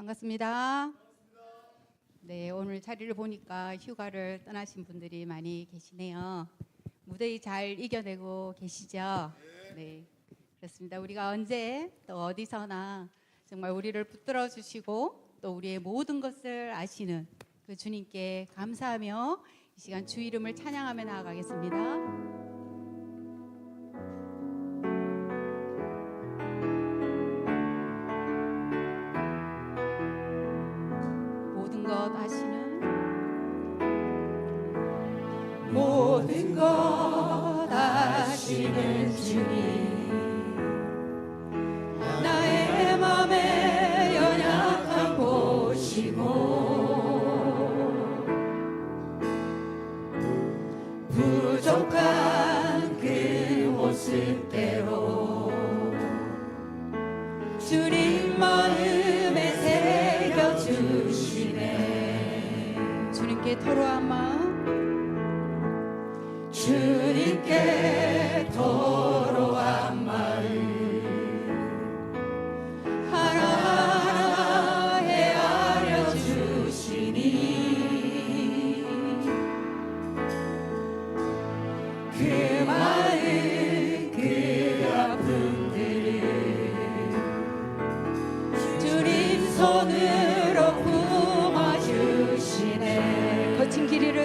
반갑습니다. 네, 오늘 자리를 보니까 휴가를 떠나신 분들이 많이 계시네요. 무더위 잘 이겨내고 계시죠? 네, 그렇습니다. 우리가 언제 또 어디서나 정말 우리를 붙들어 주시고 또 우리의 모든 것을 아시는 그 주님께 감사하며 이 시간 주 이름을 찬양하며 나아가겠습니다. 모든 것 아시는 주님, 나의 맘에 연약함 보시고 부족한 그 모습대로 주님 마음에 새겨주시네. 주님께 토로한 마음, 주님께 토로한 마음 하나하나 헤아려 주시니 그 마음 그 아픔들을 주님 손으로 품어주시네. 거친 길이를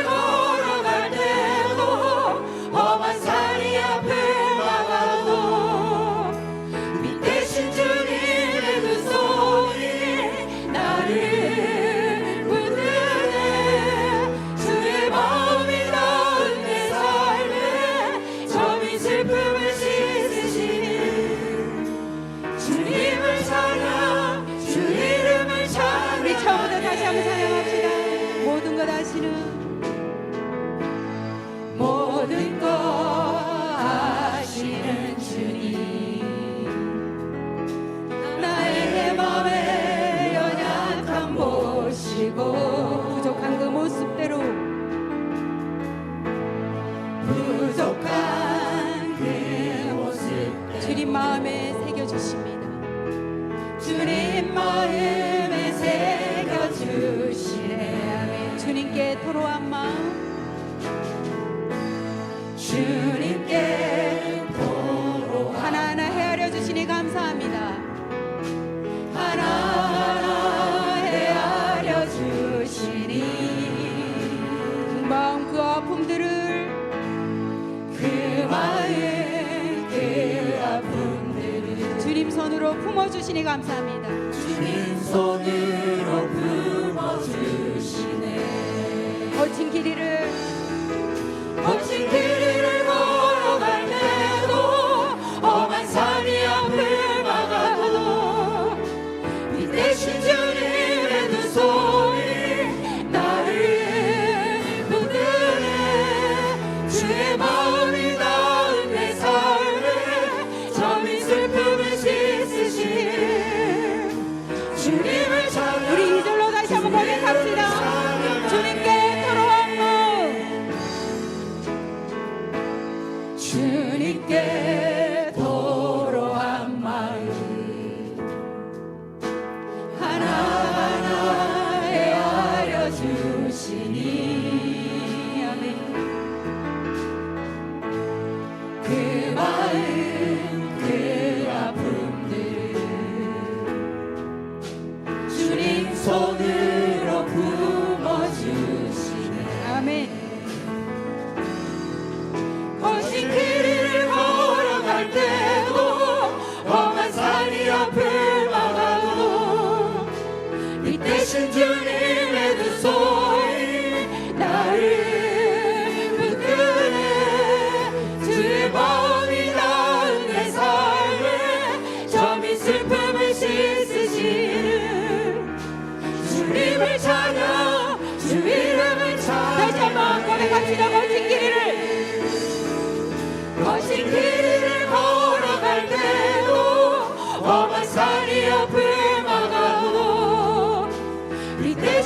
걸어갈 때도 험한 산이 앞을 막아도 빛대신 주님의 두 손이 나를 붙드네. 주의 마음이 닿은 내 삶에 점이 슬픔을 씻으시니 주님을 찬양, 주 이름을 찬양. 우리 처음부터 다시 한번 찬양합시다. 모든 것 아시는 모든 것 아시는 주님, 나의 맘에 연약함 보시고 부족한 그 모습대로 부족한 그 모습대로 주님 마음에 새겨주십니다. 주님 마음에 새겨주시네. 주님께 토로한 마음, 주님께 토로 하나하나 헤아려 주시니 감사합니다. 하나하나 헤아려 주시니 그 마음 그 아픔들을 그 마음 그 아픔들을 주님 손으로 품어주시니 감사합니다. 주님 손으로 품어주시네. 거친 길이를 거친 길을 걸어갈 때도 험한 산이 앞을 막아도 빛대신 주님의 두 손이 나를 붙드네. 주의 마음이 닿은 내 삶에 점이 슬픔을 씻으시네. 주님을 찬양, 우리 이절로 다시 한번 고백합시다. 주님께 토로한 마음, 주님께 토로한 마음 하나하나 헤아려 주시니 그 마음 그 아픔들 주님 손으로 품어주시네. 아멘. 거친 길을 걸어갈 때도 험한 산이 앞을 막아도 빛대신 주님의 두 손이 나를 붙드네. 주의 마음이 닿은 내 삶에 점이 슬픔을 씻으시는 주님을 찬양, 주 이름을 찬양. 다시 한번 고백합시다. 거친 길이를 거친 길을 걸어갈 때도 험한 산이 앞을 막아도 빛대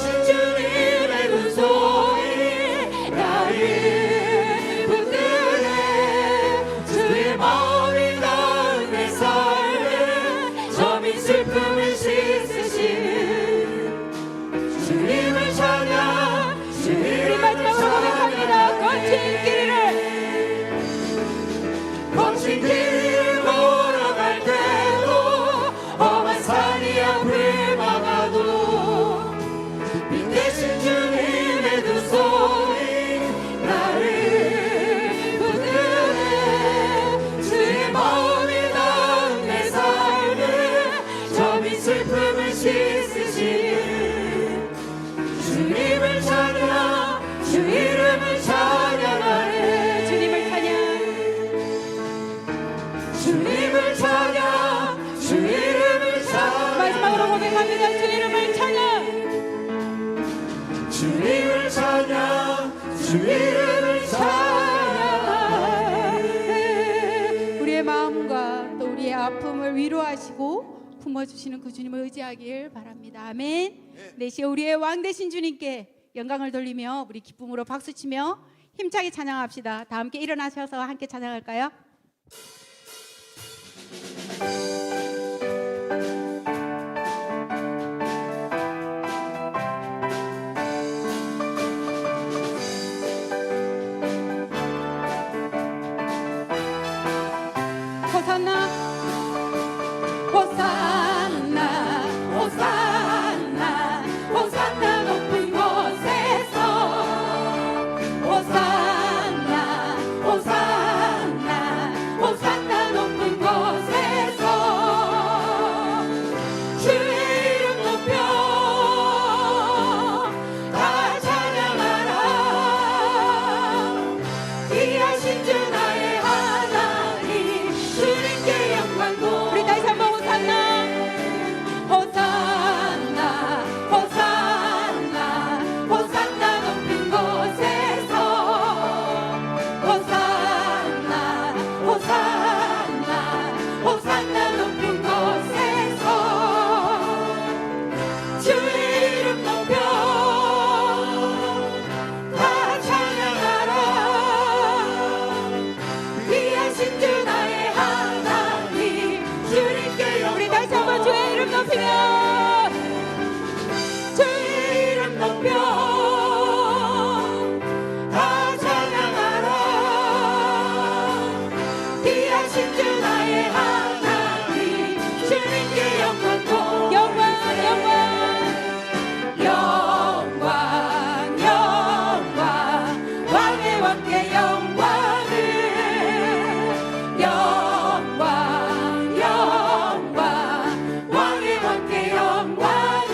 감사합니다. 주 이름을 찬양. 주 이름을 찬양, 주 이름을 찬양. 우리의 마음과 또 우리의 아픔을 위로하시고 품어주시는 그 주님을 의지하길 바랍니다. 아멘. 네, 시에 우리의 왕 되신 주님께 영광을 돌리며 우리 기쁨으로 박수치며 힘차게 찬양합시다. 다 함께 일어나셔서 함께 찬양할까요? 호산나 호산나 호산나 호산나 높은 곳에서 호산나 호산나 호산나 높은 곳에서 주의 이름 높여 다 찬양하라. 귀하신 주 나의 하나님 주님께 영광 돌. 우리 다시 한번 호산나 호산나 호산나 호산나 높은 곳에서 호산나 호산나 호산나 높은 곳에서 주의 이름 높여 다 찬양하라. 귀하신 주 나의 하나님 주님께 영광. 우리 다시 한번 주의 이름 높이며 주의 이름 높여 다 찬양하라. 귀하신 주 나의 하나님 주님께 영광 영광 영광 영광 영광 왕의 왕께 영광을 영광 영광 왕의 왕께 영광을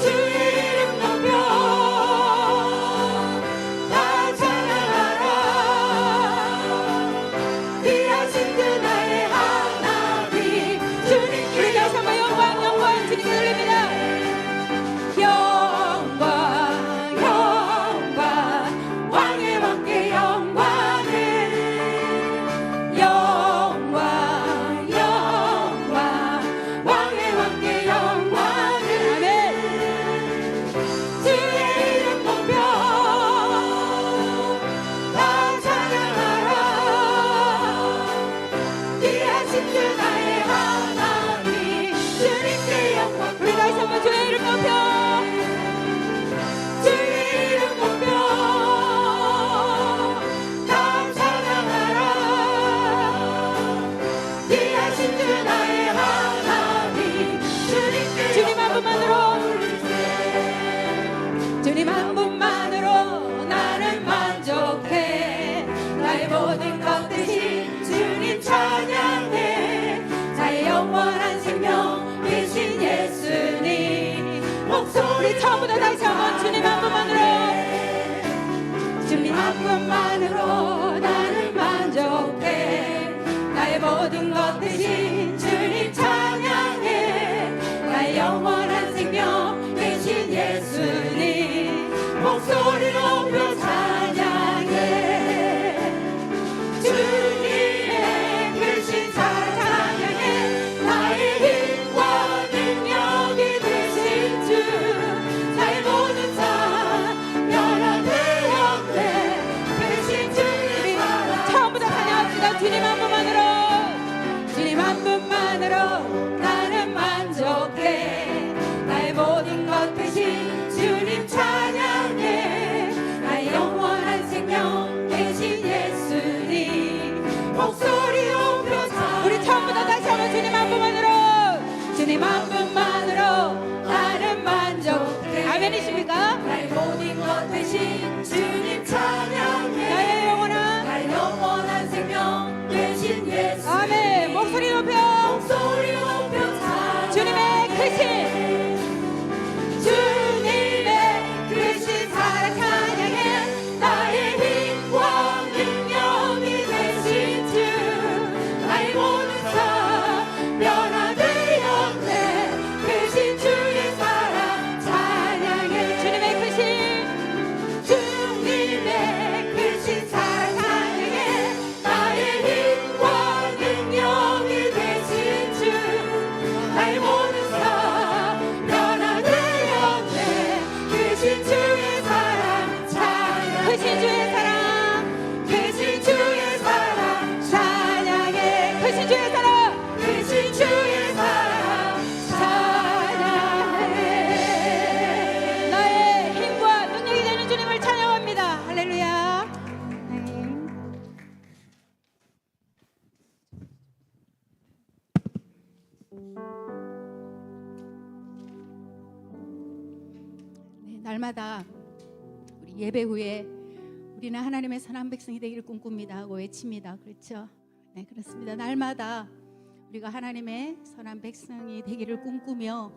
주의 이름 높여 다 찬양하라. 귀하신 주 나의 하나님 주님께 다시 한번 영광 영광 주님께 돌립니다. 영광 영광 왕의 왕께 영광을 영광 영광 왕의 왕께 영광을. 아멘. 주의 이름 높여 다 찬양하라. 귀하신 주 나의 하나님 주님께 영광. 우리 다시 한번 주의 이름 높여 주의 이름 높여 다 찬양하라. 귀하신 주 나의 하나님 주님께 주님 한 분만으로 주님 한 분만으로 나는 만족해. 나의 모든 것 대신 주님 찬양해. 나의 영원한 생명 되신 예수님 목소리 처음부터 다시 한번 주님 한 분만으로 주님 한 분만으로 나는 만족해. 나의 모든 것 대신 주님 찬양해. 나의 영원한 생명 되신 예수님 목소리 높여 찬양해. 주님의 크신 사랑 찬양해. 나의 힘과 능력이 되신 주 나의 모든 삶 연합되었네. 크신 주님의 날마다 우리 예배 후에 우리는 하나님의 선한 백성이 되기를 꿈꿉니다 하고 외칩니다. 그렇죠? 네, 그렇습니다. 날마다 우리가 하나님의 선한 백성이 되기를 꿈꾸며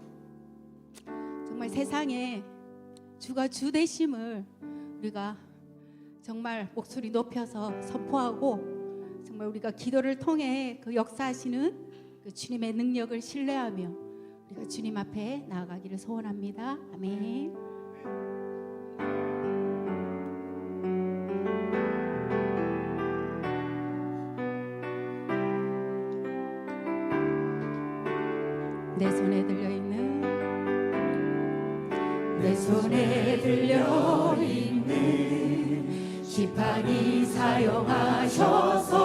정말 세상에 주가 주 되심을 우리가 정말 목소리 높여서 선포하고 정말 우리가 기도를 통해 그 역사하시는 그 주님의 능력을 신뢰하며 우리가 주님 앞에 나아가기를 소원합니다. 아멘. 내 손에 들려있는 내 손에 들려있는 지팡이 사용하셔서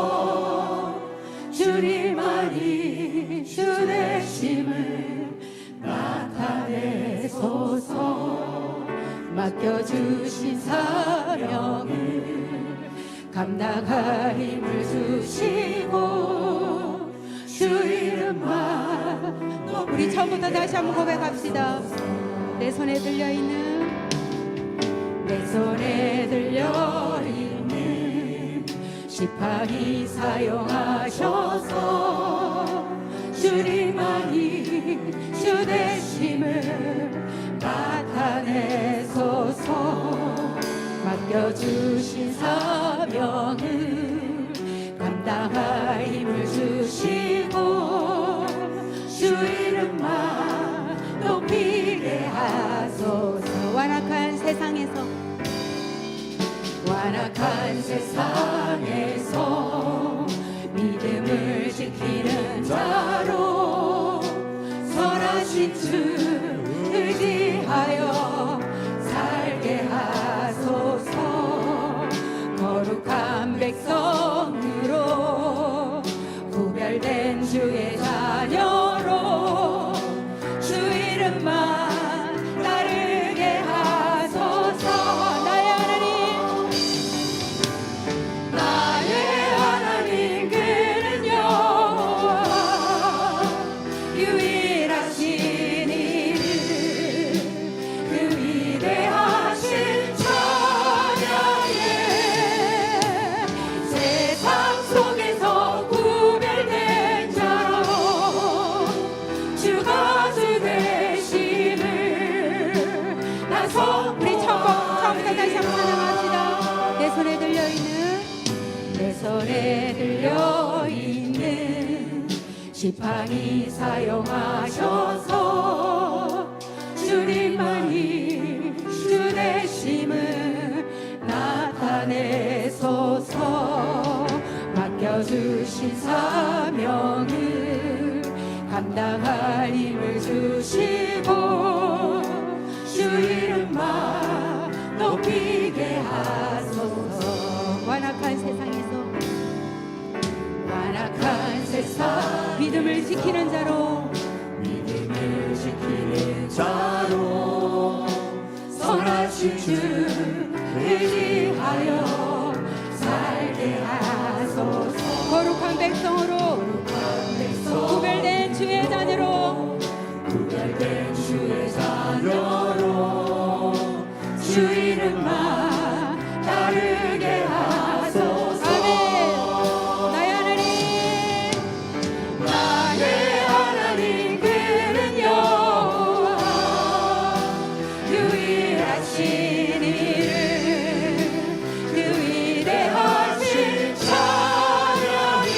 주님만이 주 되심을 나타내소서. 맡겨주신 사명을 감당할 힘을 주시고 주 이름만 우리 처음부터 다시 한번 고백합시다. 내 손에 들려있는 내 손에 들려있는 지팡이 사용하셔서 주님만이 주 되심을 나타내소서. 맡겨주신 사명을 감당할 힘을 주시고 주 이름만 높이게 하소서. 완악한 세상에서 믿음을 지키는 자로 선하신 주 의지하여 살게 하소서. 거룩한 백성으로 구별된 주의 자녀로 주 이름만 따르게 하소서. 나의 하나님 그는 여호와 유일하신 이를 그 위대하신 찬양에 세상 속에서 구별된 자로 주가 주 되심을 나서 우리 처음부터 다시 한번 찬양합시다. 내 손에 들려있는 내 손에 들려있는 지팡이 사용하셔서 주님만이 주 되심을 나타내소서. 맡겨주신 사명을 감당할 힘을 주시고 주 이름만 높이게 하소서. 완악한 세상 믿음을 지키는 자로 선하신 주 의지하여 살게 하소서. 거룩한 백성으로 구별된 주의 자녀로 주 이름만 따르게 하소서. 나의 하나님 그는 여호와 유일하신 이를 그 위대하신 찬양에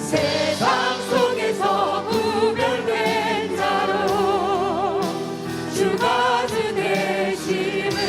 세상 속에서 구별된 자로 주가 주 되심을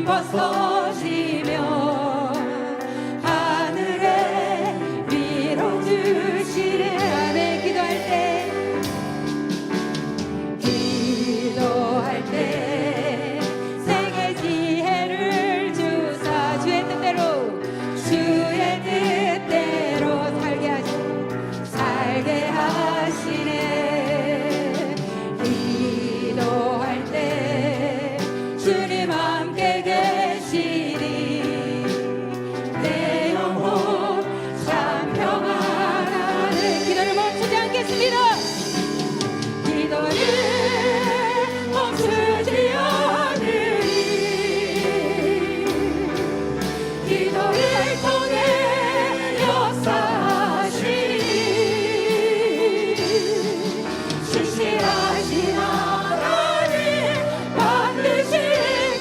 벗어지며 하늘에 밀어주시네. 아멘. 기도할 때 생의 지혜를 주사 주의 뜻대로 살게 하시네. 기도할 때 주님 함께 계시니 내 영혼 참 평안하네. 기도를 멈추지 않겠습니다. 기도를 멈추지 않으리. 기도를 통해 역사하시니 신실하신 하나님 반드시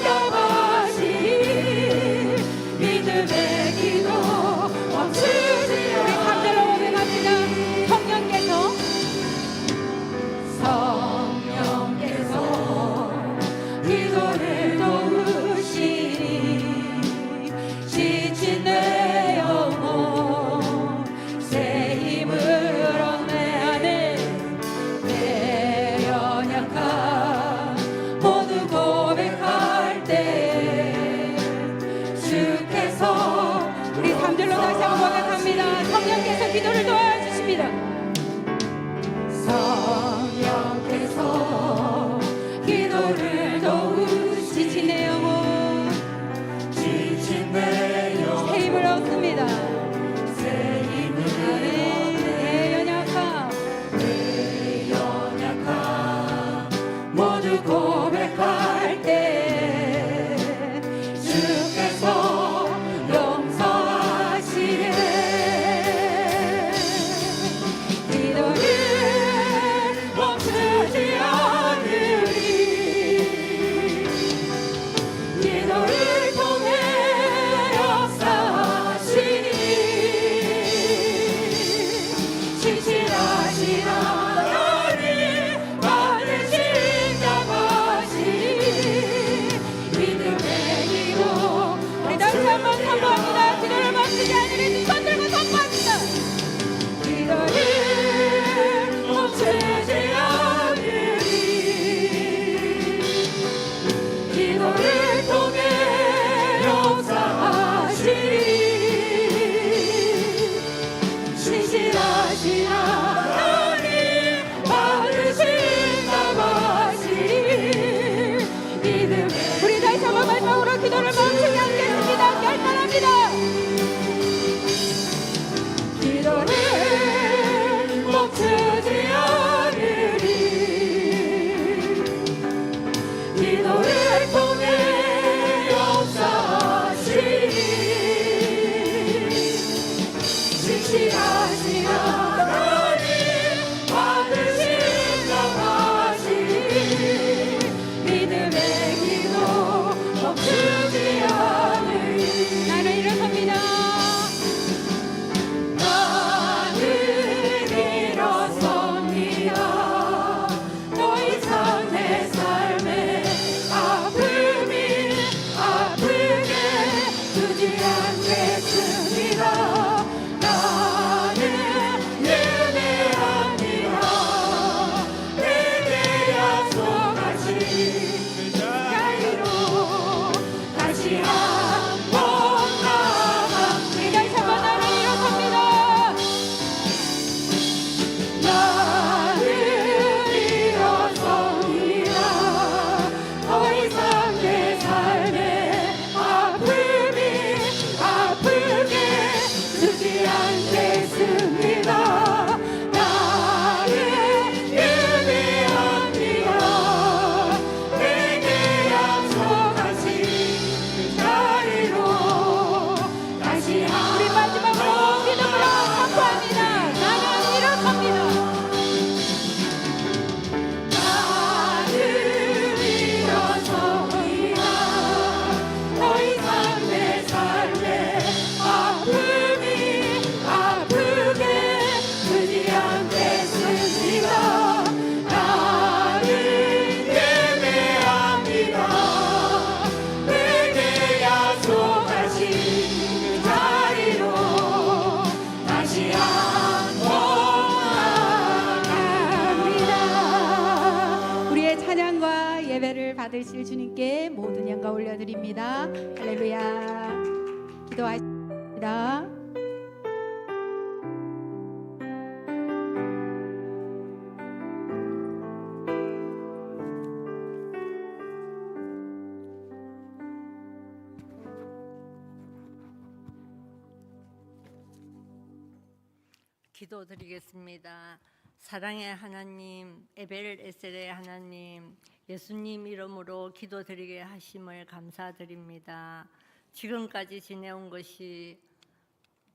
응답하시니 믿음의 기도 멈추지 우리 3절로 고백합니다. 성령께서 기도를 도우시니 지친 내 영혼 새 힘을 얻네 하네. 내 연약함 모두 고백할 때 주께서 우리 3절로 다시 한번 고백합니다. 성령께서 기도를 도와주십니다. 성령께서 기도를 도우시니 지친 내 영혼 지친 내 영혼 새 힘을 얻습니다. 새 힘을 아멘. 내 연약함 내 연약함 모두 고백할 때 주께서 용서하시네. 기도를 멈추지 않으리. 기도를 통해 역사하시니 신실하신 하나님 반드시 응답하시니 믿음의 기도 우리 다시 한번 선포합니다. 기도를 멈추지 않으리. 두 손 들고 선포합니다. 기도를 멈추지 않으리. 기도를 통해 역사하시니 신실하신 하나님 반드시 응답하시니 믿음의 우리 다시 한번 마지막으로 기도를 멈추지 않겠습니다. 결단합니다. 기도를 멈추지 않으리. 기도를 통해 역사하시니 신실하신 하나님 반드시 응답하시니 믿음의 기도 멈추지 않으리. 나는 일어섭니다. 나는 일어섭니다. 더 이상 내 삶에 아픔이 아프게 두지 않겠습니다. 나는 예배합니다. 내게 약속하신 자유로 갈 주님께 모든 영광 올려드립니다. 할렐루야. 기도하십니다. 기도드리겠습니다. 사랑의 하나님, 에벨 에셀의 하나님, 예수님 이름으로 기도드리게 하심을 감사드립니다. 지금까지 지내온 것이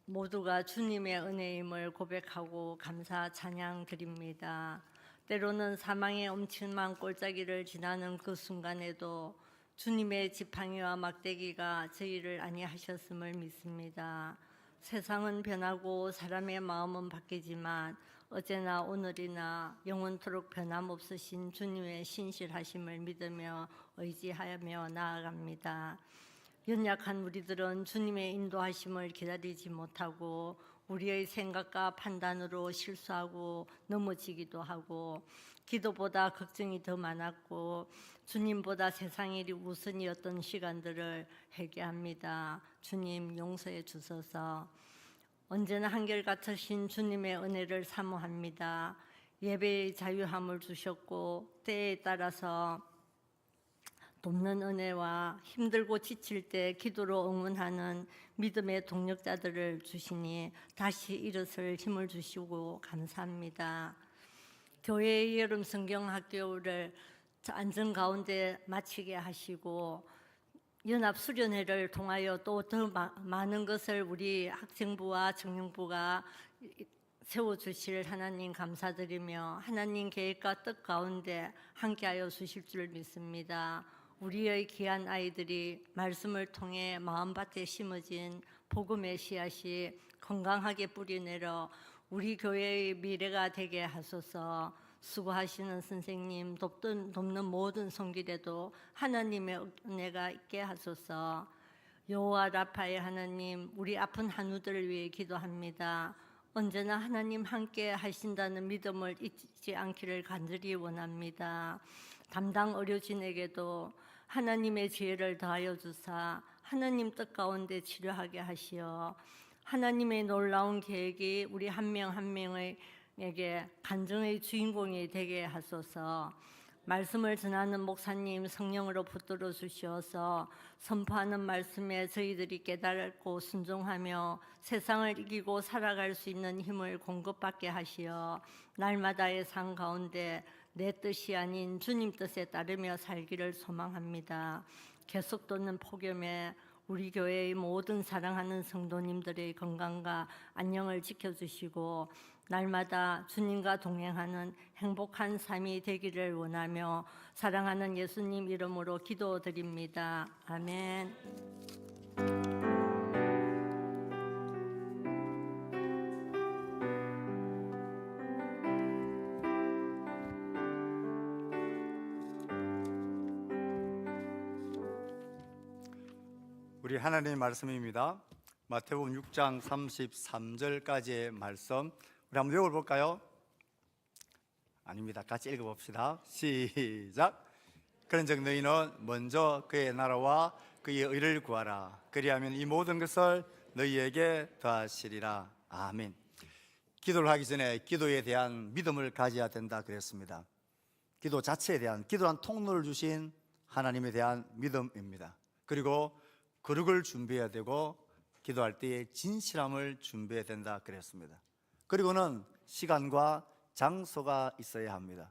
모두가 주님의 은혜임을 고백하고 감사 찬양 드립니다. 때로는 사망의 엄청난 골짜기를 지나는 그 순간에도 주님의 지팡이와 막대기가 저희를 안위하셨음을 믿습니다. 세상은 변하고 사람의 마음은 바뀌지만 어제나 오늘이나 영원토록 변함없으신 주님의 신실하심을 믿으며 의지하며 나아갑니다. 연약한 우리들은 주님의 인도하심을 기다리지 못하고 우리의 생각과 판단으로 실수하고 넘어지기도 하고 기도보다 걱정이 더 많았고 주님보다 세상 일이 우선이었던 시간들을 회개합니다. 주님 용서해 주소서. 언제나 한결같으신 주님의 은혜를 사모합니다. 예배의 자유함을 주셨고 때에 따라서 돕는 은혜와 힘들고 지칠 때 기도로 응원하는 믿음의 동력자들을 주시니 다시 일어설 힘을 주시고 감사합니다. 교회의 여름 성경 학교를 안전 가운데 마치게 하시고 연합 수련회를 통하여 또 더 많은 것을 우리 학생부와 청년부가 세워주실 하나님 감사드리며 하나님 계획과 뜻 가운데 함께하여 주실 줄 믿습니다. 우리의 귀한 아이들이 말씀을 통해 마음밭에 심어진 복음의 씨앗이 건강하게 뿌리내려 우리 교회의 미래가 되게 하소서. 수고하시는 선생님, 돕는 모든 손길에도 하나님의 은혜가 있게 하소서. 여호와 라파의 하나님, 우리 아픈 한우들을 위해 기도합니다. 언제나 하나님 함께 하신다는 믿음을 잊지 않기를 간절히 원합니다. 담당 의료진에게도 하나님의 지혜를 더하여 주사 하나님 뜻 가운데 치료하게 하시어 하나님의 놀라운 계획이 우리 한 명 한 명에게 간증의 주인공이 되게 하소서. 말씀을 전하는 목사님 성령으로 붙들어 주시어서 선포하는 말씀에 저희들이 깨달고 순종하며 세상을 이기고 살아갈 수 있는 힘을 공급받게 하시어 날마다의 삶 가운데 내 뜻이 아닌 주님 뜻에 따르며 살기를 소망합니다. 계속 도는 폭염에 우리 교회의 모든 사랑하는 성도님들의 건강과 안녕을 지켜주시고 날마다 주님과 동행하는 행복한 삶이 되기를 원하며 사랑하는 예수님 이름으로 기도드립니다. 아멘. 우리 하나님의 말씀입니다. 마태복음 6장 33절까지의 말씀 우리 한번 외워볼까요? 아닙니다. 같이 읽어봅시다. 시작. 그런즉 너희는 먼저 그의 나라와 그의 의를 구하라. 그리하면 이 모든 것을 너희에게 더하시리라. 아멘. 기도를 하기 전에 기도에 대한 믿음을 가져야 된다 그랬습니다. 기도 자체에 대한, 기도란 통로를 주신 하나님에 대한 믿음입니다. 그리고 거룩을 준비해야 되고 기도할 때에 진실함을 준비해야 된다 그랬습니다. 그리고는 시간과 장소가 있어야 합니다.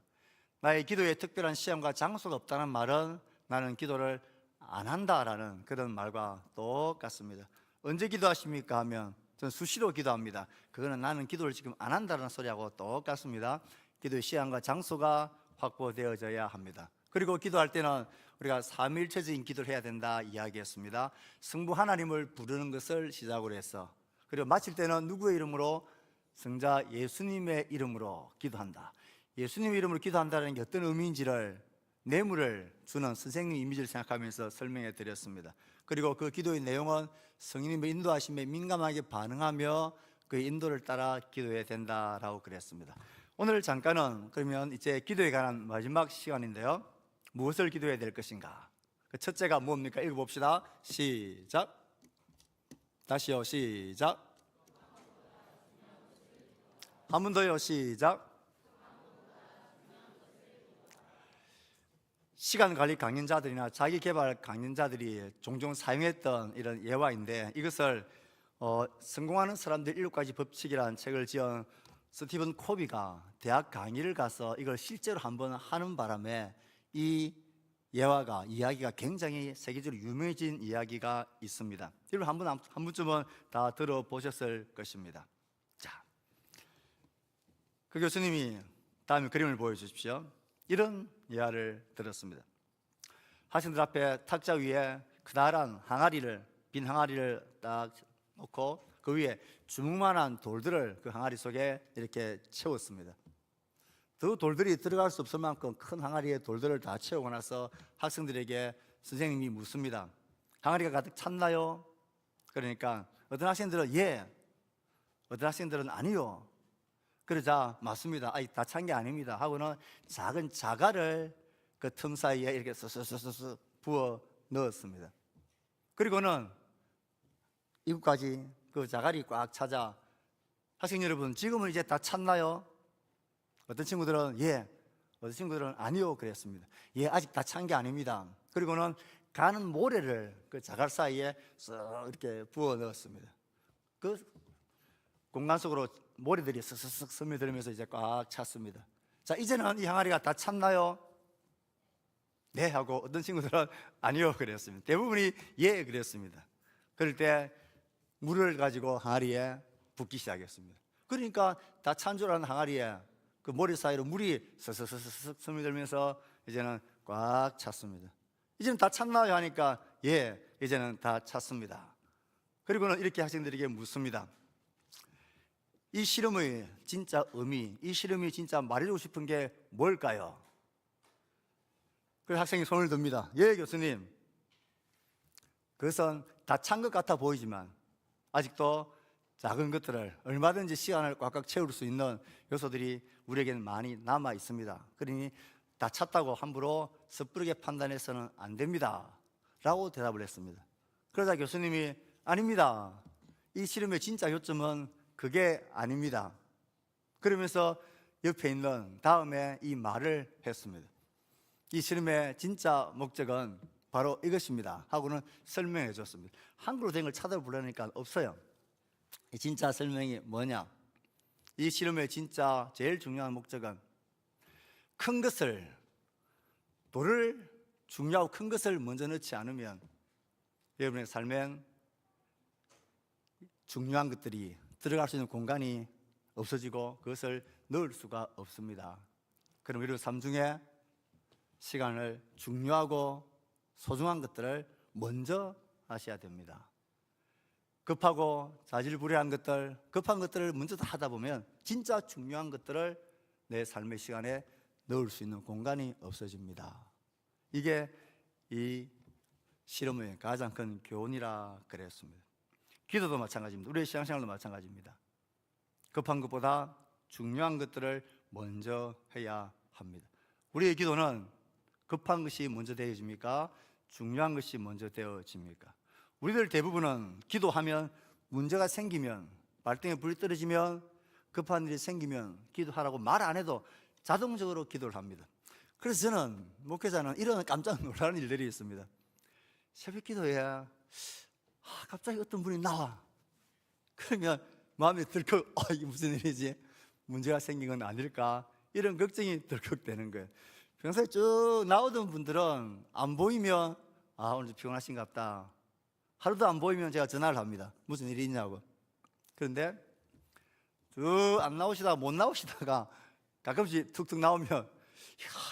나의 기도에 특별한 시간과 장소가 없다는 말은 나는 기도를 안 한다라는 그런 말과 똑같습니다. 언제 기도하십니까 하면 저는 수시로 기도합니다. 그거는 나는 기도를 지금 안 한다는 소리하고 똑같습니다. 기도의 시간과 장소가 확보되어져야 합니다. 그리고 기도할 때는 우리가 삼위일체적인 기도를 해야 된다 이야기했습니다. 성부 하나님을 부르는 것을 시작으로 해서, 그리고 마칠 때는 누구의 이름으로? 성자 예수님의 이름으로 기도한다. 예수님의 이름으로 기도한다는 게 어떤 의미인지를, 뇌물을 주는 선생님 이미지를 생각하면서 설명해 드렸습니다. 그리고 그 기도의 내용은 성령님의 인도하심에 민감하게 반응하며 그 인도를 따라 기도해야 된다라고 그랬습니다. 오늘 잠깐은 그러면 이제 기도에 관한 마지막 시간인데요, 무엇을 기도해야 될 것인가? 그 첫째가 뭡니까? 읽어봅시다. 시작. 다시요. 시작. 한 번 더요. 시작. 시간관리 강연자들이나 자기개발 강연자들이 종종 사용했던 이런 예화인데, 이것을 성공하는 사람들 7가지 법칙이라는 책을 지은 스티븐 코비가 대학 강의를 가서 이걸 실제로 한번 하는 바람에 이 예화가, 이야기가 굉장히 세계적으로 유명해진 이야기가 있습니다. 이걸 한 번쯤은 다 들어보셨을 것입니다. 자, 그 교수님이 다음에 그림을 보여주십시오. 이런 예화를 들었습니다. 학생들 앞에 탁자 위에 크다란 항아리를, 빈 항아리를 딱 놓고 그 위에 주먹만한 돌들을 그 항아리 속에 이렇게 채웠습니다. 그 돌들이 들어갈 수 없을 만큼 큰 항아리에 돌들을 다 채우고 나서 학생들에게 선생님이 묻습니다. 항아리가 가득 찼나요? 그러니까 어떤 학생들은 예, 어떤 학생들은 아니요. 그러자 맞습니다. 아니, 다 찬 게 아닙니다 하고는 작은 자갈을 그 틈 사이에 이렇게 쓱쓱쓱쓱 부어 넣었습니다. 그리고는 입구까지 그 자갈이 꽉 차자 학생 여러분, 지금은 이제 다 찼나요? 어떤 친구들은 예, 어떤 친구들은 아니요 그랬습니다. 예, 아직 다 찬 게 아닙니다. 그리고는 가는 모래를 그 자갈 사이에 쓱 이렇게 부어 넣었습니다. 그 공간 속으로 모래들이 쓱쓱쓱 스며들면서 이제 꽉 찼습니다. 자, 이제는 이 항아리가 다 찼나요? 네 하고, 어떤 친구들은 아니요 그랬습니다. 대부분이 예 그랬습니다. 그럴 때 물을 가지고 항아리에 붓기 시작했습니다. 그러니까 다 찬 줄 아는 항아리에 그 모래 사이로 물이 쓱쓱쓱쓱 스며들면서 이제는 꽉 찼습니다. 이제는 다 찼나요? 하니까 예, 이제는 다 찼습니다. 그리고는 이렇게 학생들에게 묻습니다. 이 실험의 진짜 의미, 이 실험이 진짜 말해주고 싶은 게 뭘까요? 그래서 학생이 손을 듭니다. 예, 교수님. 그것은 다 찬 것 같아 보이지만 아직도 작은 것들을, 얼마든지 시간을 꽉꽉 채울 수 있는 요소들이 우리에게는 많이 남아 있습니다. 그러니 다 찼다고 함부로 섣부르게 판단해서는 안 됩니다 라고 대답을 했습니다. 그러자 교수님이 아닙니다. 이 실험의 진짜 요점은 그게 아닙니다. 그러면서 옆에 있는 다음에 이 말을 했습니다. 이 실험의 진짜 목적은 바로 이것입니다 하고는 설명해 줬습니다. 한글로 된 걸 찾아보려니까 없어요. 이 진짜 설명이 뭐냐? 이 실험의 진짜 제일 중요한 목적은 큰 것을, 돌을 중요하고 큰 것을 먼저 넣지 않으면 여러분의 삶엔 중요한 것들이 들어갈 수 있는 공간이 없어지고 그것을 넣을 수가 없습니다. 그럼 우리 삶 중에 시간을 중요하고 소중한 것들을 먼저 하셔야 됩니다. 급하고 자질구레한 것들, 급한 것들을 먼저 다 하다 보면 진짜 중요한 것들을 내 삶의 시간에 넣을 수 있는 공간이 없어집니다. 이게 이 실험의 가장 큰 교훈이라 그랬습니다. 기도도 마찬가지입니다. 우리의 신앙생활도 마찬가지입니다. 급한 것보다 중요한 것들을 먼저 해야 합니다. 우리의 기도는 급한 것이 먼저 되어집니까? 중요한 것이 먼저 되어집니까? 우리들 대부분은 기도하면 문제가 생기면, 발등에 불이 떨어지면, 급한 일이 생기면 기도하라고 말 안 해도 자동적으로 기도를 합니다. 그래서 저는, 목회자는 이런 깜짝 놀라는 일들이 있습니다. 새벽 기도에 갑자기 어떤 분이 나와. 그러면 마음이 들컥, 이게 무슨 일이지? 문제가 생긴 건 아닐까? 이런 걱정이 들컥 되는 거예요. 평소에 쭉 나오던 분들은 안 보이면 오늘 피곤하신가 보다. 하루도 안 보이면 제가 전화를 합니다. 무슨 일이 있냐고. 그런데 쭉 안 나오시다가 못 나오시다가 가끔씩 툭툭 나오면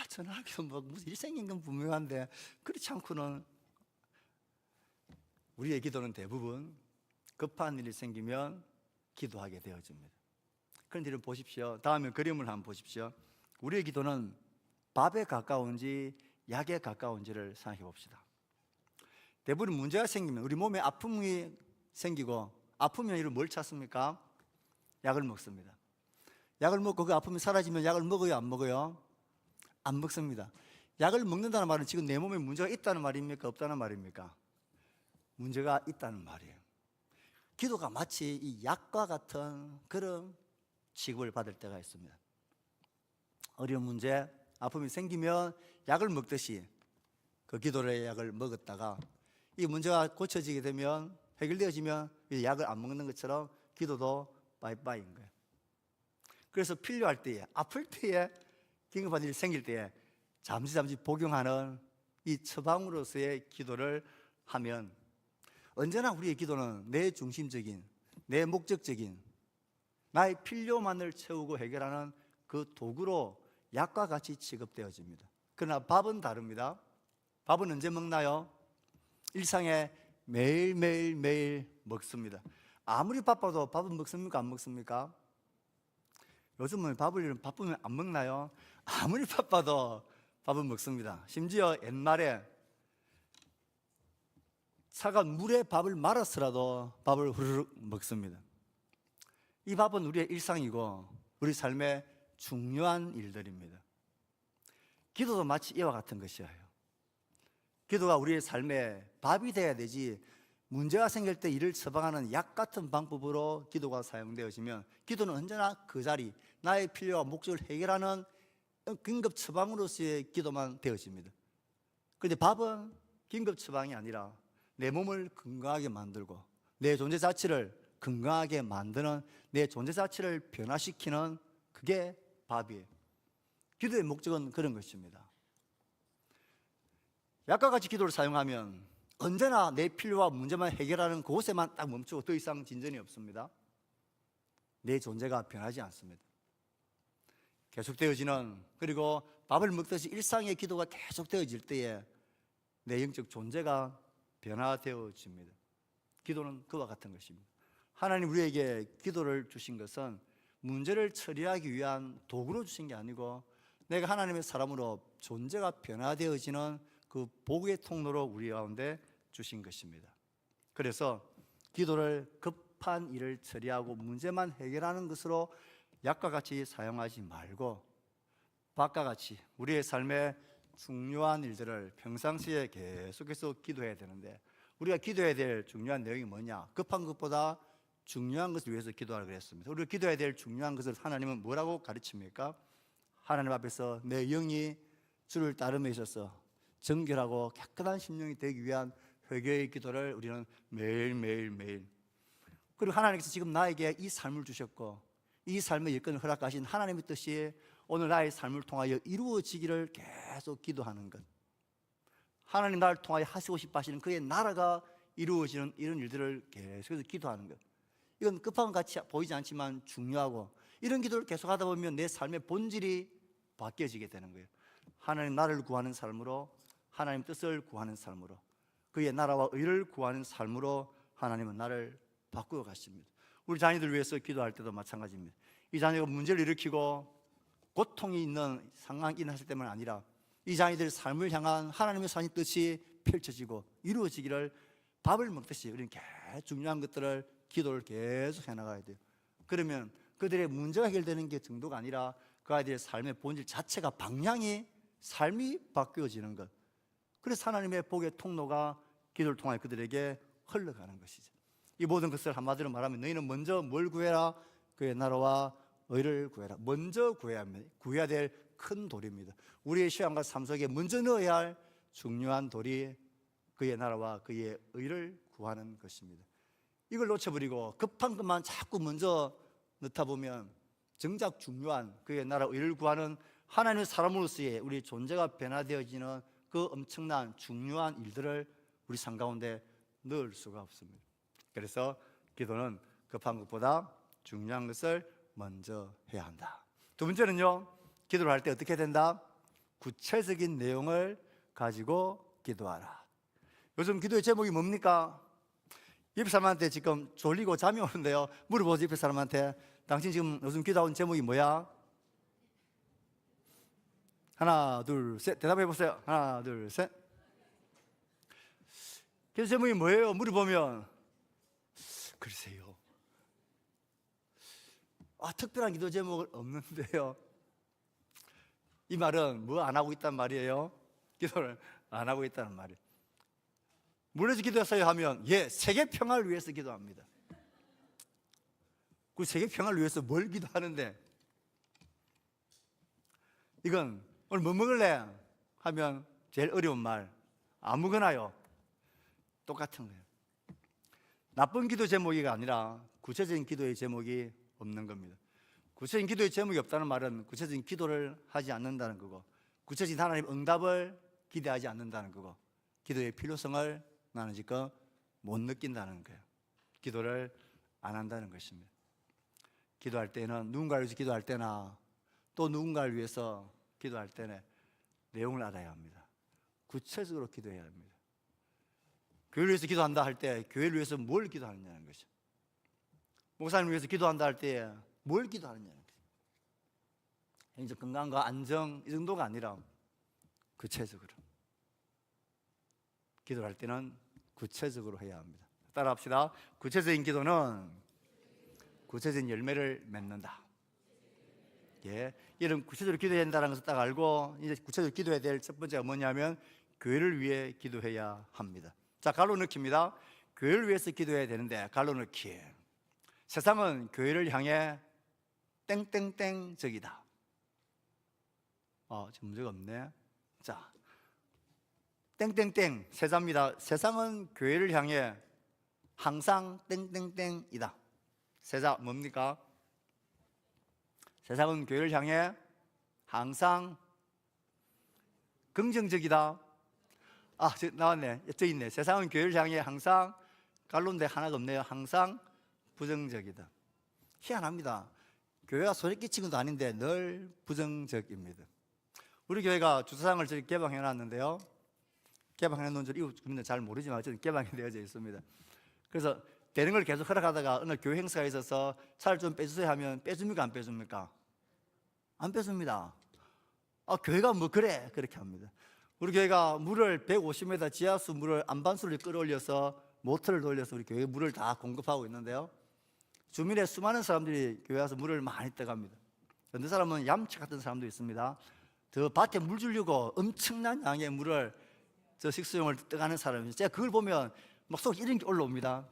전화하기도 뭐 무슨 일이 생긴 건 분명한데 그렇지 않고는. 우리의 기도는 대부분 급한 일이 생기면 기도하게 되어집니다. 그런데 이를 보십시오. 다음에 그림을 한번 보십시오. 우리의 기도는 밥에 가까운지 약에 가까운지를 생각해 봅시다. 대부분 문제가 생기면, 우리 몸에 아픔이 생기고 아프면 이를 뭘 찾습니까? 약을 먹습니다. 약을 먹고 그 아픔이 사라지면 약을 먹어요, 안 먹어요? 안 먹습니다. 약을 먹는다는 말은 지금 내 몸에 문제가 있다는 말입니까? 없다는 말입니까? 문제가 있다는 말이에요. 기도가 마치 이 약과 같은 그런 취급을 받을 때가 있습니다. 어려운 문제, 아픔이 생기면 약을 먹듯이 그 기도의 약을 먹었다가 이 문제가 고쳐지게 되면, 해결되어지면 이 약을 안 먹는 것처럼 기도도 바이바이인 거예요. 그래서 필요할 때에, 아플 때에, 긴급한 일이 생길 때에 잠시 복용하는 이 처방으로서의 기도를 하면, 언제나 우리의 기도는 내 중심적인, 내 목적적인, 나의 필요만을 채우고 해결하는 그 도구로 약과 같이 취급되어집니다. 그러나 밥은 다릅니다. 밥은 언제 먹나요? 일상에 매일 먹습니다. 아무리 바빠도 밥은 먹습니까? 안 먹습니까? 요즘은 밥을 바쁘면 안 먹나요? 아무리 바빠도 밥은 먹습니다. 심지어 옛날에 차가운 물에 밥을 말아서라도 밥을 후루룩 먹습니다. 이 밥은 우리의 일상이고 우리 삶의 중요한 일들입니다. 기도도 마치 이와 같은 것이에요. 기도가 우리의 삶의 밥이 돼야 되지, 문제가 생길 때 이를 처방하는 약 같은 방법으로 기도가 사용되어지면 기도는 언제나 그 자리, 나의 필요와 목적을 해결하는 긴급 처방으로서의 기도만 되어집니다. 그런데 밥은 긴급 처방이 아니라 내 몸을 건강하게 만들고 내 존재 자체를 건강하게 만드는, 내 존재 자체를 변화시키는, 그게 밥이에요. 기도의 목적은 그런 것입니다. 약과 같이 기도를 사용하면 언제나 내 필요와 문제만 해결하는 그곳에만 딱 멈추고 더 이상 진전이 없습니다. 내 존재가 변하지 않습니다. 계속되어지는, 그리고 밥을 먹듯이 일상의 기도가 계속되어질 때에 내 영적 존재가 변화되어집니다. 기도는 그와 같은 것입니다. 하나님 우리에게 기도를 주신 것은 문제를 처리하기 위한 도구로 주신 게 아니고 내가 하나님의 사람으로 존재가 변화되어지는 그 복의 통로로 우리 가운데 주신 것입니다. 그래서 기도를 급한 일을 처리하고 문제만 해결하는 것으로 약과 같이 사용하지 말고 밥과 같이 우리의 삶의 중요한 일들을 평상시에 계속해서 기도해야 되는데, 우리가 기도해야 될 중요한 내용이 뭐냐? 급한 것보다 중요한 것을 위해서 기도하라고 그랬습니다. 우리가 기도해야 될 중요한 것을 하나님은 뭐라고 가르칩니까? 하나님 앞에서 내 영이 주를 따름에 있어서 정결하고 깨끗한 심령이 되기 위한 회개의 기도를 우리는 매일, 그리고 하나님께서 지금 나에게 이 삶을 주셨고 이 삶의 여건을 허락하신 하나님의 뜻이 오늘 나의 삶을 통하여 이루어지기를 계속 기도하는 것, 하나님 나를 통하여 하시고 싶어 하시는 그의 나라가 이루어지는 이런 일들을 계속해서 기도하는 것, 이건 급한 것 같이 보이지 않지만 중요하고, 이런 기도를 계속 하다 보면 내 삶의 본질이 바뀌어지게 되는 거예요. 하나님 나를 구하는 삶으로, 하나님 뜻을 구하는 삶으로, 그의 나라와 의를 구하는 삶으로 하나님은 나를 바꾸어 가십니다. 우리 자녀들 위해서 기도할 때도 마찬가지입니다. 이 자녀가 문제를 일으키고 고통이 있는 상황이 일어났을 때만 아니라 이 자녀들의 삶을 향한 하나님의 선한 뜻이 펼쳐지고 이루어지기를 밥을 먹듯이 우리는 계속 중요한 것들을, 기도를 계속 해나가야 돼요. 그러면 그들의 문제가 해결되는 게 정도가 아니라 그 아이들의 삶의 본질 자체가, 방향이, 삶이 바뀌어지는 것, 그래서 하나님의 복의 통로가 기도를 통하여 그들에게 흘러가는 것이죠. 이 모든 것을 한마디로 말하면 너희는 먼저 뭘 구해라? 그의 나라와 의를 구해라. 먼저 구해야 합니다. 구해야 될 큰 돌입니다. 우리의 신앙과 삶 속에 먼저 넣어야 할 중요한 돌이 그의 나라와 그의 의를 구하는 것입니다. 이걸 놓쳐버리고 급한 것만 자꾸 먼저 넣다 보면 정작 중요한 그의 나라 의를 구하는 하나님의 사람으로서의 우리 존재가 변화되어지는 그 엄청난 중요한 일들을 우리 삶 가운데 넣을 수가 없습니다. 그래서 기도는 급한 것보다 중요한 것을 먼저 해야 한다. 두 번째는요, 기도를 할 때 어떻게 된다? 구체적인 내용을 가지고 기도하라. 요즘 기도의 제목이 뭡니까? 옆에 사람한테 지금 졸리고 잠이 오는데요, 물어보세요. 옆에 사람한테 당신 지금 요즘 기도하는 제목이 뭐야? 하나 둘 셋 대답해 보세요. 하나 둘 셋. 기도 제목이 뭐예요? 물어보면 글쎄요, 특별한 기도 제목은 없는데요. 이 말은 뭐 안 하고 있단 말이에요? 기도를 안 하고 있다는 말이에요. 물려서 기도했어요 하면 예, 세계 평화를 위해서 기도합니다. 그 세계 평화를 위해서 뭘 기도하는데, 이건 오늘 뭐 먹을래? 하면 제일 어려운 말 아무거나요. 똑같은 거예요. 나쁜 기도 제목이 아니라 구체적인 기도의 제목이 없는 겁니다. 구체적인 기도의 제목이 없다는 말은 구체적인 기도를 하지 않는다는 거고, 구체적인 하나님 응답을 기대하지 않는다는 거고, 기도의 필요성을 나는 지금 못 느낀다는 거예요. 기도를 안 한다는 것입니다. 기도할 때는 누군가를 위해서 기도할 때나 또 누군가를 위해서 기도할 때는 내용을 알아야 합니다. 구체적으로 기도해야 합니다. 교회를 위해서 기도한다 할 때 교회를 위해서 뭘 기도하느냐는 것이죠. 목사님을 위해서 기도한다 할 때 뭘 기도하느냐는 것이죠. 행적 건강과 안정 이 정도가 아니라 구체적으로 기도할 때는 구체적으로 해야 합니다. 따라합시다. 구체적인 기도는 구체적인 열매를 맺는다. 예, 이런 구체적으로 기도해야 된다는 것을 딱 알고 이제 구체적으로 기도해야 될 첫 번째가 뭐냐면 교회를 위해 기도해야 합니다. 자, 갈로 넣기입니다. 교회를 위해서 기도해야 되는데 갈로 넣기. 세상은 교회를 향해 땡땡땡적이다. 지금 문제가 없네. 자, 땡땡땡 세자입니다. 세상은 교회를 향해 항상 땡땡땡이다. 세자 뭡니까? 세상은 교회를 향해 항상 긍정적이다. 나왔네. 저 있네. 세상은 교회를 향해 항상 갈로인데 하나가 없네요. 항상 부정적이다. 희한합니다. 교회가 소리 끼친 것도 아닌데 늘 부정적입니다. 우리 교회가 주차장을 저기 개방해 놨는데요. 개방해 놓은 줄 이웃 주민은 잘 모르지만 저는 개방이 되어져 있습니다. 그래서 되는 걸 계속 허락하다가 어느 교회 행사가 있어서 차를 좀 빼주세요 하면 빼줍니까? 안 빼줍니까? 안 빼줍니다. 교회가 뭐 그래? 그렇게 합니다. 우리 교회가 물을 150m 지하수 물을 안반수를 끌어올려서 모터를 돌려서 우리 교회에 물을 다 공급하고 있는데요. 주민의 수많은 사람들이 교회 와서 물을 많이 떠갑니다. 어느 사람은 얌체 같은 사람도 있습니다. 저 밭에 물 주려고 엄청난 양의 물을 저 식수용을 떠가는 사람이, 제가 그걸 보면 막 속 이런 게 올라옵니다.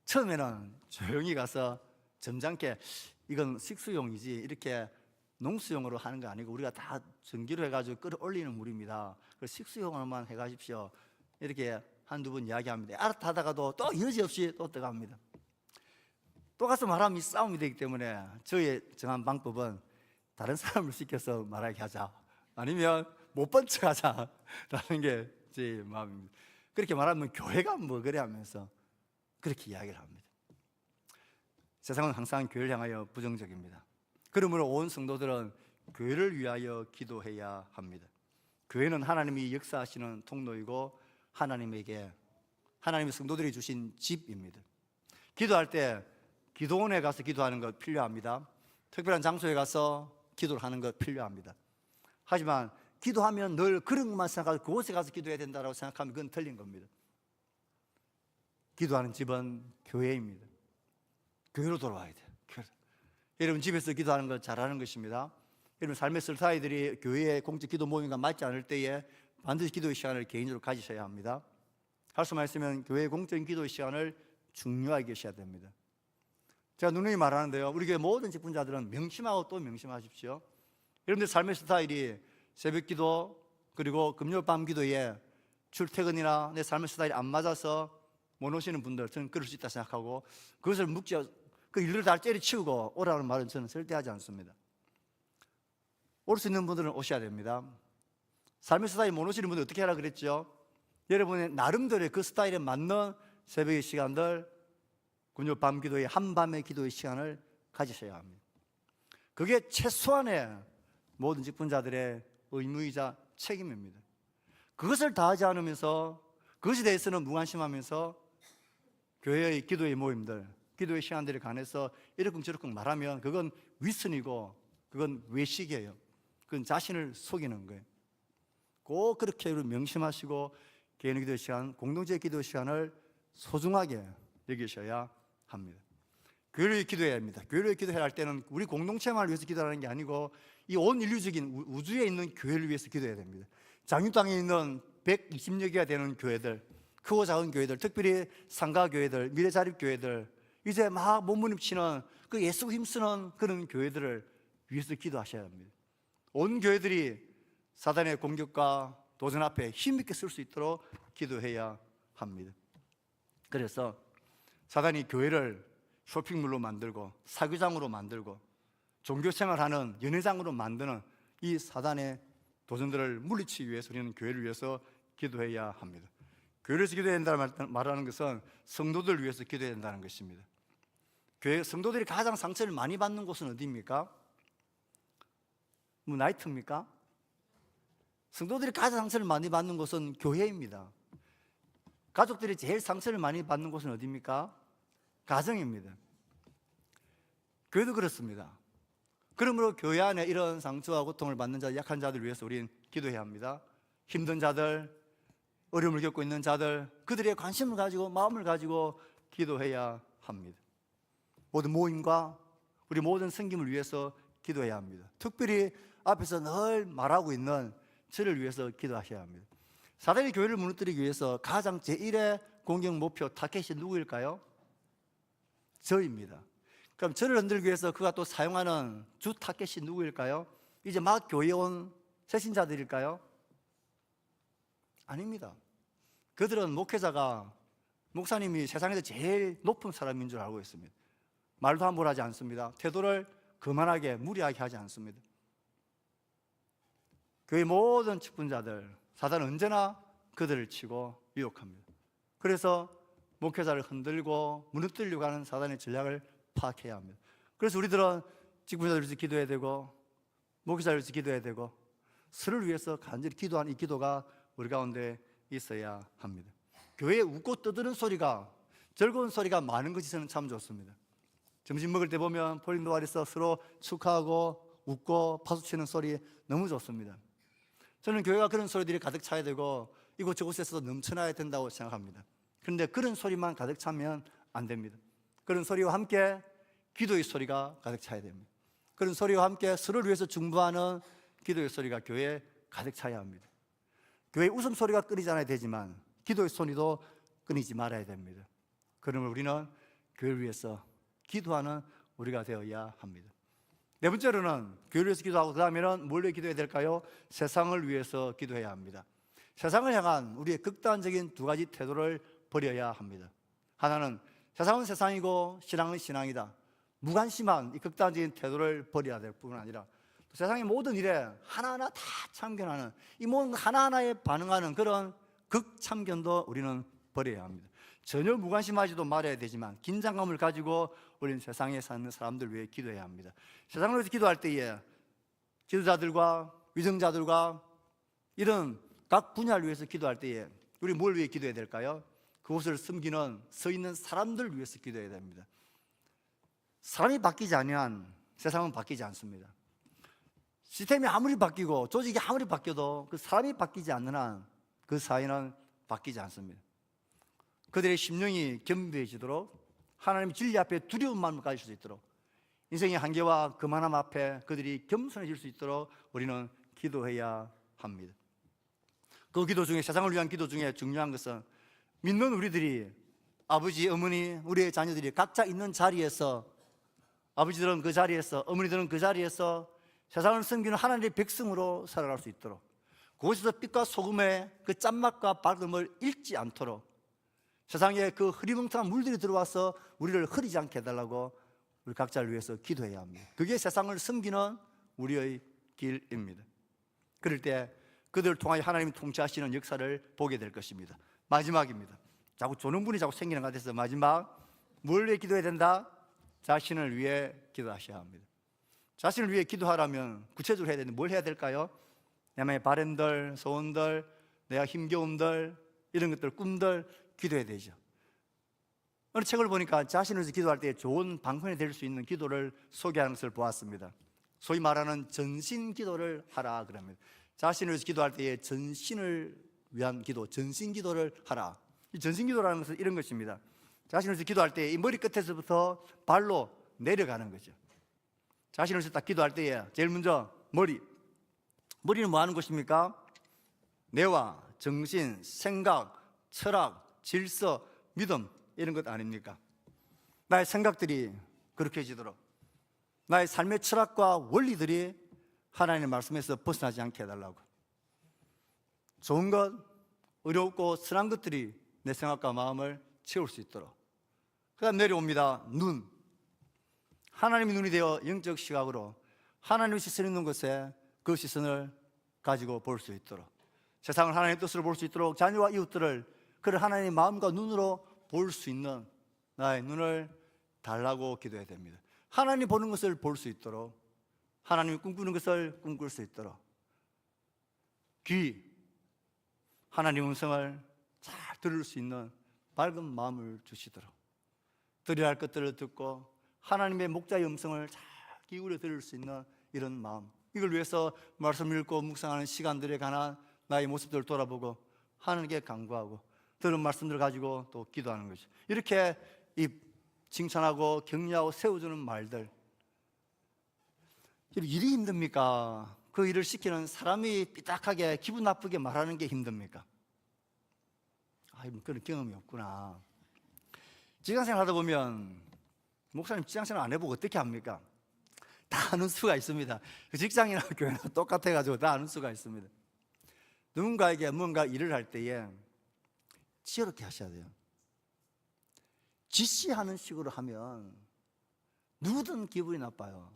처음에는 조용히 가서 점잖게 이건 식수용이지 이렇게 농수용으로 하는 거 아니고 우리가 다 전기로 해가지고 끌어올리는 물입니다. 그래서 식수용으로만 해가십시오. 이렇게 한두 번 이야기합니다. 알아타다가도 또 여지없이 또 떠갑니다. 또 가서 말하면 이 싸움이 되기 때문에 저의 정한 방법은 다른 사람을 시켜서 말하게 하자, 아니면 못 본 척 하자라는 게 제 마음입니다. 그렇게 말하면 교회가 뭐 그래 하면서 그렇게 이야기를 합니다. 세상은 항상 교회를 향하여 부정적입니다. 그러므로 온 성도들은 교회를 위하여 기도해야 합니다. 교회는 하나님이 역사하시는 통로이고 하나님의 성도들이 주신 집입니다. 기도할 때 기도원에 가서 기도하는 것 필요합니다. 특별한 장소에 가서 기도를 하는 것 필요합니다. 하지만 기도하면 늘 그런 것만 생각하고 그곳에 가서 기도해야 된다고 생각하면 그건 틀린 겁니다. 기도하는 집은 교회입니다. 교회로 돌아와야 돼요. 여러분 집에서 기도하는 걸 잘하는 것입니다. 여러분 삶의 스타일들이 교회의 공적 기도 모임과 맞지 않을 때에 반드시 기도의 시간을 개인적으로 가지셔야 합니다. 할 수만 있으면 교회의 공적인 기도의 시간을 중요하게 하셔야 됩니다. 제가 누누이 말하는데요, 우리 교회 모든 직분자들은 명심하고 또 명심하십시오. 여러분들 삶의 스타일이 새벽 기도 그리고 금요일 밤 기도에 출퇴근이나 내 삶의 스타일이 안 맞아서 못 오시는 분들, 저는 그럴 수 있다 생각하고 그것을 그 일을 다 때려치우고 오라는 말은 저는 절대 하지 않습니다. 올 수 있는 분들은 오셔야 됩니다. 삶의 스타일이 못 오시는 분들 어떻게 하라 그랬죠? 여러분의 나름대로의 그 스타일에 맞는 새벽의 시간들, 금요일 밤 기도의 한밤의 기도의 시간을 가지셔야 합니다. 그게 최소한의 모든 직분자들의 의무이자 책임입니다. 그것을 다하지 않으면서 그것에 대해서는 무관심하면서 교회의 기도의 모임들, 기도의 시간들에 관해서 이러쿵저러쿵 말하면 그건 위선이고 그건 외식이에요. 그건 자신을 속이는 거예요. 꼭 그렇게 명심하시고 개인의 기도 시간, 공동체의 기도 시간을 소중하게 여기셔야 합니다. 교회를 위해 기도해야 합니다. 교회를 위해 기도해야 할 때는 우리 공동체만을 위해서 기도하는 게 아니고 이 온 인류적인 우주에 있는 교회를 위해서 기도해야 됩니다. 장유 땅에 있는 120여 개가 되는 교회들, 크고 작은 교회들, 특별히 상가교회들, 미래자립교회들, 이제 막 몸부림치는 그 예수 힘쓰는 그런 교회들을 위해서 기도하셔야 합니다. 온 교회들이 사단의 공격과 도전 앞에 힘있게 쓸 수 있도록 기도해야 합니다. 그래서 사단이 교회를 쇼핑몰로 만들고 사교장으로 만들고 종교생활하는 연회장으로 만드는 이 사단의 도전들을 물리치기 위해서 우리는 교회를 위해서 기도해야 합니다. 교회를 위해서 기도해야 된다는 말하는 것은 성도들을 위해서 기도해야 된다는 것입니다. 교회 성도들이 가장 상처를 많이 받는 곳은 어디입니까? 뭐 나이트입니까? 성도들이 가장 상처를 많이 받는 곳은 교회입니다. 가족들이 제일 상처를 많이 받는 곳은 어디입니까? 가정입니다. 교회도 그렇습니다. 그러므로 교회 안에 이런 상처와 고통을 받는 자, 약한 자들을 위해서 우리는 기도해야 합니다. 힘든 자들, 어려움을 겪고 있는 자들, 그들의 관심을 가지고 마음을 가지고 기도해야 합니다. 모든 모임과 우리 모든 섬김을 위해서 기도해야 합니다. 특별히 앞에서 늘 말하고 있는 저를 위해서 기도하셔야 합니다. 사단이 교회를 무너뜨리기 위해서 가장 제1의 공격 목표 타겟이 누구일까요? 저입니다. 그럼 저를 흔들기 위해서 그가 또 사용하는 주 타겟이 누구일까요? 이제 막 교회에 온 새신자들일까요? 아닙니다. 그들은 목사님이 세상에서 제일 높은 사람인 줄 알고 있습니다. 말도 함부로 하지 않습니다. 태도를 거만하게 무리하게 하지 않습니다. 교회 모든 직분자들, 사단은 언제나 그들을 치고 유혹합니다. 그래서 목회자를 흔들고 무너뜨리려고 하는 사단의 전략을 파악해야 합니다. 그래서 우리들은 직분자들을 위해서 기도해야 되고 목회자를 위해서 기도해야 되고 서로를 위해서 간절히 기도하는 이 기도가 우리 가운데 있어야 합니다. 교회에 웃고 떠드는 소리가, 즐거운 소리가 많은 것이 저는 참 좋습니다. 점심 먹을 때 보면 폴링도 아래서 서로 축하하고 웃고 파수치는 소리 너무 좋습니다. 저는 교회가 그런 소리들이 가득 차야 되고 이곳저곳에서 넘쳐나야 된다고 생각합니다. 그런데 그런 소리만 가득 차면 안 됩니다. 그런 소리와 함께 기도의 소리가 가득 차야 됩니다. 그런 소리와 함께 서로를 위해서 중보하는 기도의 소리가 교회에 가득 차야 합니다. 교회의 웃음소리가 끊이지 않아야 되지만 기도의 소리도 끊이지 말아야 됩니다. 그러면 우리는 교회를 위해서 기도하는 우리가 되어야 합니다. 네 번째로는 교회를 위해서 기도하고 그 다음에는 뭘 위해 기도해야 될까요? 세상을 위해서 기도해야 합니다. 세상을 향한 우리의 극단적인 두 가지 태도를 버려야 합니다. 하나는 세상은 세상이고 신앙은 신앙이다. 무관심한 이 극단적인 태도를 버려야 될 뿐만 아니라 세상의 모든 일에 하나하나 다 참견하는 이 모든 하나하나에 반응하는 그런 극참견도 우리는 버려야 합니다. 전혀 무관심하지도 말아야 되지만 긴장감을 가지고 우리는 세상에 사는 사람들 위해 기도해야 합니다. 세상을 위해서 기도할 때에 지도자들과 위정자들과 이런 각 분야를 위해서 기도할 때에 우리 뭘 위해 기도해야 될까요? 그곳을 섬기는 서 있는 사람들을 위해서 기도해야 됩니다. 사람이 바뀌지 않으면 세상은 바뀌지 않습니다. 시스템이 아무리 바뀌고 조직이 아무리 바뀌어도 그 사람이 바뀌지 않는 한 그 사회는 바뀌지 않습니다. 그들의 심령이 겸비해지도록 하나님의 진리 앞에 두려운 마음을 가질 수 있도록 인생의 한계와 그만함 앞에 그들이 겸손해질 수 있도록 우리는 기도해야 합니다. 그 기도 중에 세상을 위한 기도 중에 중요한 것은 믿는 우리들이 아버지, 어머니, 우리의 자녀들이 각자 있는 자리에서 아버지들은 그 자리에서 어머니들은 그 자리에서 세상을 섬기는 하나님의 백성으로 살아갈 수 있도록 그곳에서 빛과 소금의 그 짠맛과 밝음을 잃지 않도록 세상에 그 흐리멍텅한 물들이 들어와서 우리를 흐리지 않게 해달라고 우리 각자를 위해서 기도해야 합니다. 그게 세상을 섬기는 우리의 길입니다. 그럴 때 그들을 통하여 하나님이 통치하시는 역사를 보게 될 것입니다. 마지막입니다. 자꾸 조능분이 자꾸 생기는 것 같아서 마지막 뭘 위해 기도해야 된다? 자신을 위해 기도하셔야 합니다. 자신을 위해 기도하라면 구체적으로 해야 되는데 뭘 해야 될까요? 내 바램들, 소원들, 내가 힘겨움들 이런 것들, 꿈들 기도해야 되죠. 어느 책을 보니까 자신을 위해서 기도할 때 좋은 방편이 될 수 있는 기도를 소개하는 것을 보았습니다. 소위 말하는 전신 기도를 하라 그럽니다. 자신을 위해서 기도할 때에 전신을 위한 기도, 전신 기도를 하라. 이 전신 기도라는 것은 이런 것입니다. 자신을 위해서 기도할 때 이 머리 끝에서부터 발로 내려가는 거죠. 자신을 위해서 딱 기도할 때에 제일 먼저 머리는 뭐 하는 것입니까? 뇌와 정신, 생각, 철학, 질서, 믿음 이런 것 아닙니까? 나의 생각들이 그렇게 해지도록 나의 삶의 철학과 원리들이 하나님의 말씀에서 벗어나지 않게 해달라고. 좋은 것, 어렵고 선한 것들이 내 생각과 마음을 채울 수 있도록. 그 다음 내려옵니다. 눈. 하나님의 눈이 되어 영적 시각으로 하나님의 시선이 있는 곳에 그 시선을 가지고 볼 수 있도록, 세상을 하나님의 뜻으로 볼 수 있도록, 자녀와 이웃들을 그를 하나님의 마음과 눈으로 볼 수 있는 나의 눈을 달라고 기도해야 됩니다. 하나님 보는 것을 볼 수 있도록, 하나님이 꿈꾸는 것을 꿈꿀 수 있도록, 귀, 하나님의 음성을 잘 들을 수 있는 밝은 마음을 주시도록, 들어야 할 것들을 듣고 하나님의 목자의 음성을 잘 기울여 들을 수 있는 이런 마음, 이걸 위해서 말씀 읽고 묵상하는 시간들에 관한 나의 모습들을 돌아보고 하나님께 간구하고 들은 말씀들을 가지고 또 기도하는 거죠. 이렇게 이 칭찬하고 격려하고 세워주는 말들, 일이 힘듭니까? 그 일을 시키는 사람이 삐딱하게 기분 나쁘게 말하는 게 힘듭니까? 그런 경험이 없구나. 직장생활 하다 보면 목사님 직장생활 안 해보고 어떻게 합니까? 다 아는 수가 있습니다. 그 직장이나 교회나 똑같아가지고 다 아는 수가 있습니다. 누군가에게 뭔가 일을 할 때에 지혜롭게 하셔야 돼요. 지시하는 식으로 하면 누구든 기분이 나빠요.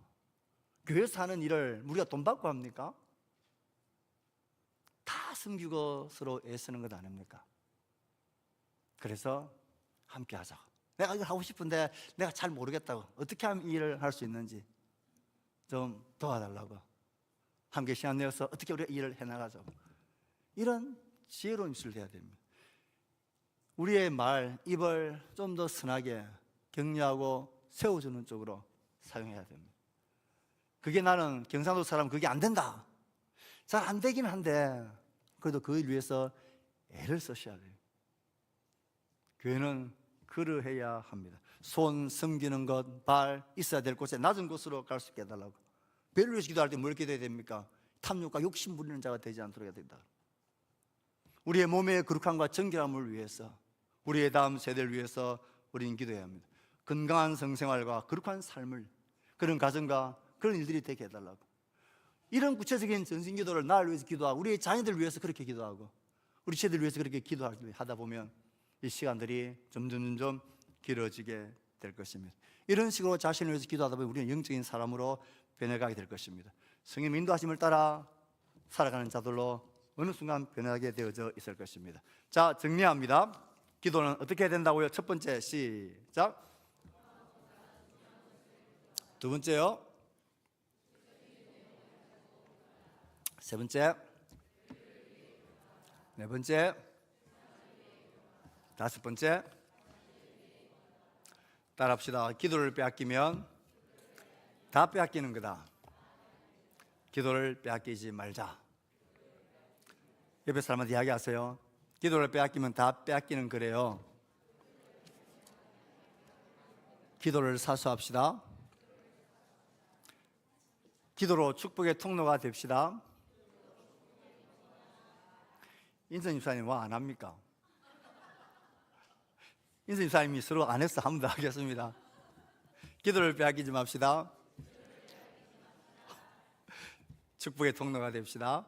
교회에서 하는 일을 우리가 돈 받고 합니까? 다 섬기고 서로 애쓰는 것 아닙니까? 그래서 함께 하자. 내가 이걸 하고 싶은데 내가 잘 모르겠다고, 어떻게 하면 이 일을 할 수 있는지 좀 도와달라고, 함께 시간 내어서 어떻게 우리가 이 일을 해나가자고, 이런 지혜로운 입술을 해야 됩니다. 우리의 말, 입을 좀 더 선하게 격려하고 세워주는 쪽으로 사용해야 됩니다. 그게 나는 경상도 사람 그게 안 된다, 잘 안 되긴 한데 그래도 그 일 위해서 애를 쓰셔야 돼요. 교회는 그러해야 합니다. 손 섬기는 것, 발 있어야 될 곳에 낮은 곳으로 갈 수 있게 해달라고. 배를 위해서 기도할 때 뭘 기도해야 됩니까? 탐욕과 욕심 부리는 자가 되지 않도록 해야 된다. 우리의 몸의 거룩함과 정결함을 위해서, 우리의 다음 세대를 위해서 우리는 기도해야 합니다. 건강한 성생활과 거룩한 삶을, 그런 가정과 그런 일들이 되게 해달라고. 이런 구체적인 전신기도를 나를 위해서 기도하고 우리의 자녀들 위해서 그렇게 기도하고 우리 세대를 위해서 그렇게 기도하다 보면 이 시간들이 점점 길어지게 될 것입니다. 이런 식으로 자신을 위해서 기도하다 보면 우리는 영적인 사람으로 변해가게 될 것입니다. 성령의 인도하심을 따라 살아가는 자들로 어느 순간 변하게 되어져 있을 것입니다. 자, 정리합니다. 기도는 어떻게 해야 된다고요? 첫 번째, 시작. 두 번째요. 세 번째. 네 번째. 다섯 번째. 따라합시다. 기도를 빼앗기면 다 빼앗기는 거다. 기도를 빼앗기지 말자. 옆에 사람한테 이야기하세요. 기도를 빼앗기면 다 빼앗기는 거래요. 기도를 사수합시다. 기도로 축복의 통로가 됩시다. 인선 집사님 와 안 합니까? 인선 집사님이 서로 안 해서 한 번 더 하겠습니다. 기도를 빼앗기지 맙시다. 축복의 통로가 됩시다.